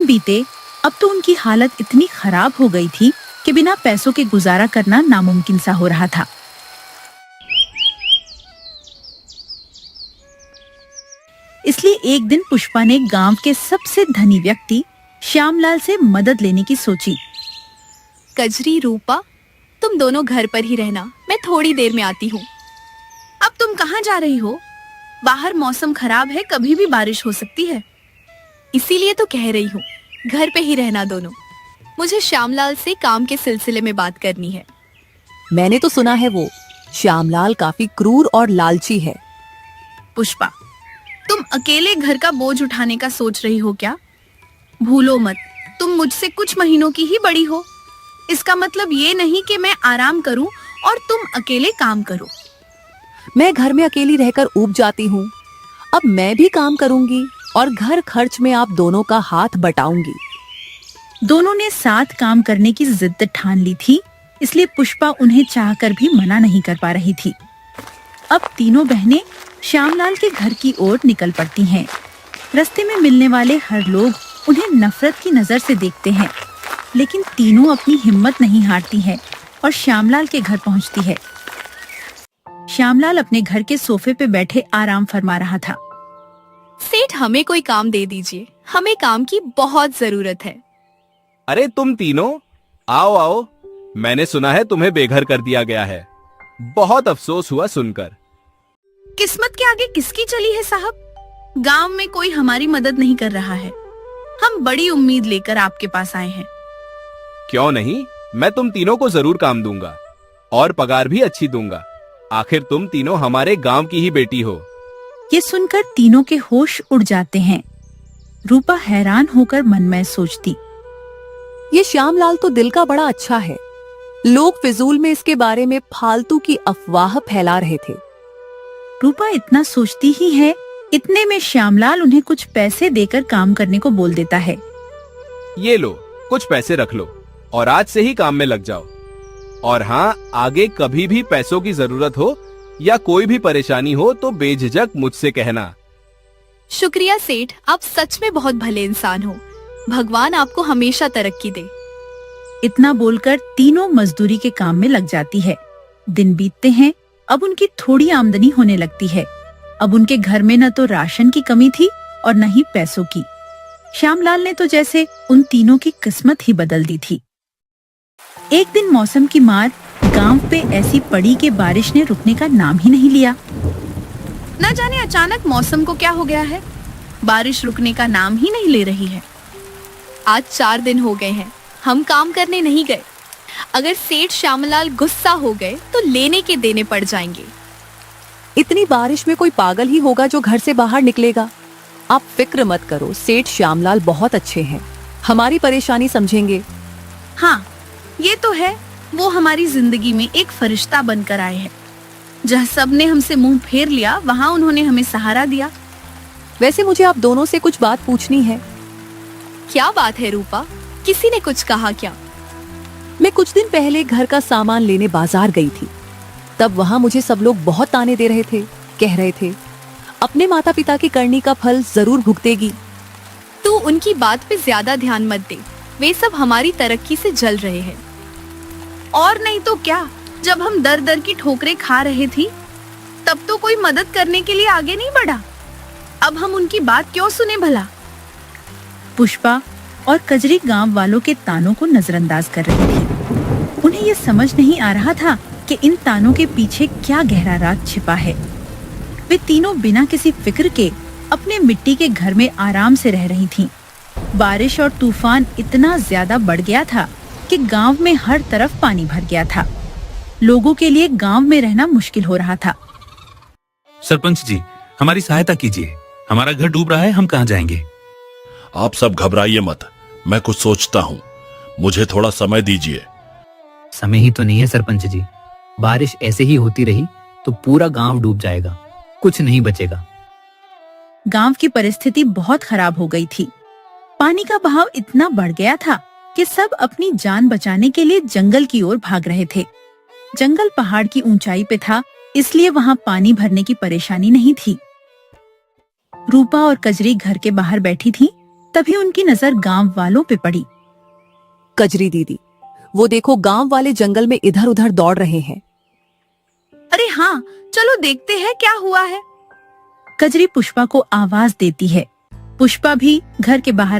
दिन बीते, अब तो उनकी हालत इतनी खराब हो गई थी कि बिना पैसों के गुजारा करना नामुमकिन सा हो रहा था। इसलिए एक दिन पुष्पा ने गांव के सबसे धनी व्यक्ति श्यामलाल से मदद लेने की सोची। कजरी, रूपा, तुम दोनों घर पर ही रहना, मैं थोड़ी देर में आती हूँ। अब तुम कहाँ जा रही हो? बाहर मौसम खराब है, कभी भी बारिश हो सकती है। इसीलिए तो कह रही हूँ, घर पे ही रहना दोनों। मुझे श्यामलाल से काम के सिलसिले में बात करनी है। मैंने तो सुना है वो श्यामलाल काफी क्रूर और लालची है। पुष्पा, तुम अकेले घर का बोझ उठाने का सोच रही हो क्या? भूलो मत, तुम मुझसे कुछ महीनों की ही बड़ी हो। इसका मतलब ये नहीं कि मैं आराम करूं और तुम अकेले काम करो। मैं घर में अकेली रहकर ऊब जाती हूँ। अब मैं भी काम करूंगी और घर खर्च में आप दोनों का हाथ बटाऊंगी। दोनों ने साथ काम करने की जिद ठान ली थी, इसलिए पुष्पा उन्हें चाहकर भी मना नहीं कर पा रही थी। अब तीनों बहनें श्यामलाल के घर की ओर निकल पड़ती हैं। रास्ते में मिलने वाले हर लोग उन्हें नफरत की नजर से देखते हैं, लेकिन तीनों अपनी हिम्मत नहीं हारती हैं और श्यामलाल के घर पहुंचती है। श्यामलाल अपने घर के सोफे पे बैठे आराम फरमा रहा था। सेठ, हमें कोई काम दे दीजिए, हमें काम की बहुत जरूरत है। अरे तुम तीनों आओ आओ, मैंने सुना है तुम्हें बेघर कर दिया गया है। बहुत अफसोस हुआ सुनकर। किस्मत के आगे किसकी चली है साहब? गांव में कोई हमारी मदद नहीं कर रहा है। हम बड़ी उम्मीद लेकर आपके पास आए हैं। क्यों नहीं, मैं तुम तीनों को जरूर काम दूंगा और पगार भी अच्छी दूंगा। आखिर तुम तीनों हमारे गांव की ही बेटी हो। ये सुनकर तीनों के होश उड़ जाते हैं। रूपा हैरान होकर मन में सोचती, ये श्यामलाल तो दिल का बड़ा अच्छा है। लोग फिजूल में इसके बारे में फालतू की अफवाह फैला रहे थे। रूपा इतना सोचती ही है, इतने में श्यामलाल उन्हें कुछ पैसे देकर काम करने को बोल देता है। ये लो, कुछ पैसे रख लो और आज से ही काम में लग जाओ। और हाँ, आगे कभी भी पैसों की जरूरत हो या कोई भी परेशानी हो तो बेझिझक मुझसे कहना। शुक्रिया सेठ, आप सच में बहुत भले इंसान हो। भगवान आपको हमेशा तरक्की दे। इतना बोलकर तीनों मजदूरी के काम में लग जाती है। दिन बीतते हैं, अब उनकी थोड़ी आमदनी होने लगती है। अब उनके घर में न तो राशन की कमी थी और न ही पैसों की। श्यामलाल ने तो जैसे उन तीनों की किस्मत ही बदल दी थी। एक दिन मौसम की मार गांव पे ऐसी पड़ी कि बारिश ने रुकने का नाम ही नहीं लिया। न जाने अचानक मौसम को क्या हो गया है, बारिश रुकने का नाम ही नहीं ले रही है। आज 4 दिन हो गए हैं, हम काम करने नहीं गए। अगर सेठ श्यामलाल गुस्सा हो गए तो लेने के देने पड़ जाएंगे। इतनी बारिश में कोई पागल ही होगा जो घर से बाहर निकलेगा। आप फिक्र मत करो, सेठ श्यामलाल बहुत अच्छे हैं, हमारी परेशानी समझेंगे। हाँ, ये तो है, वो हमारी जिंदगी में एक फरिश्ता बनकर आए हैं। जहाँ सबने हमसे मुंह फेर लिया, वहाँ उन्होंने हमें सहारा दिया। वैसे मुझे आप दोनों से कुछ बात पूछनी है। क्या बात है रूपा? किसी ने कुछ कहा क्या? मैं कुछ दिन पहले घर का सामान लेने बाजार गई थी। तब वहाँ मुझे सब लोग बहुत ताने दे रहे थे, कह रहे थे अपने माता पिता की करनी का फल जरूर भुगतेगी। तू उनकी बात पे ज्यादा ध्यान मत दे, वे सब हमारी तरक्की से जल रहे हैं। और नहीं तो क्या, जब हम दर दर की ठोकरें खा रहे थी तब तो कोई मदद करने के लिए आगे नहीं बढ़ा। अब हम उनकी बात क्यों सुने भला? पुष्पा और कजरी गांव वालों के तानों को नजरअंदाज कर रही थी। उन्हें ये समझ नहीं आ रहा था कि इन तानों के पीछे क्या गहरा राज छिपा है। वे तीनों बिना किसी फिक्र के अपने मिट्टी के घर में आराम से रह रही थीं। बारिश और तूफान इतना ज्यादा बढ़ गया था कि गांव में हर तरफ पानी भर गया था। लोगों के लिए गांव में रहना मुश्किल हो रहा था। सरपंच जी, हमारी सहायता कीजिए, हमारा घर डूब रहा है, हम कहाँ जाएंगे? आप सब घबराइए मत, मैं कुछ सोचता हूँ, मुझे थोड़ा समय दीजिए। समय ही तो नहीं है सरपंच जी, बारिश ऐसे ही होती रही तो पूरा गांव डूब जाएगा, कुछ नहीं बचेगा। गांव की परिस्थिति बहुत खराब हो गई थी। पानी का बहाव इतना बढ़ गया था कि सब अपनी जान बचाने के लिए जंगल की ओर भाग रहे थे। जंगल पहाड़ की ऊंचाई पे था, इसलिए वहाँ पानी भरने की परेशानी नहीं थी। रूपा और कजरी घर के बाहर बैठी थी, तभी उनकी नजर गांव वालों पे पड़ी। कजरी दीदी, वो देखो गांव वाले जंगल में इधर उधर दौड़ रहे हैं। अरे हाँ, चलो देखते हैं क्या हुआ है। कजरी पुष्पा को आवाज देती है। पुष्पा भी घर के बाहर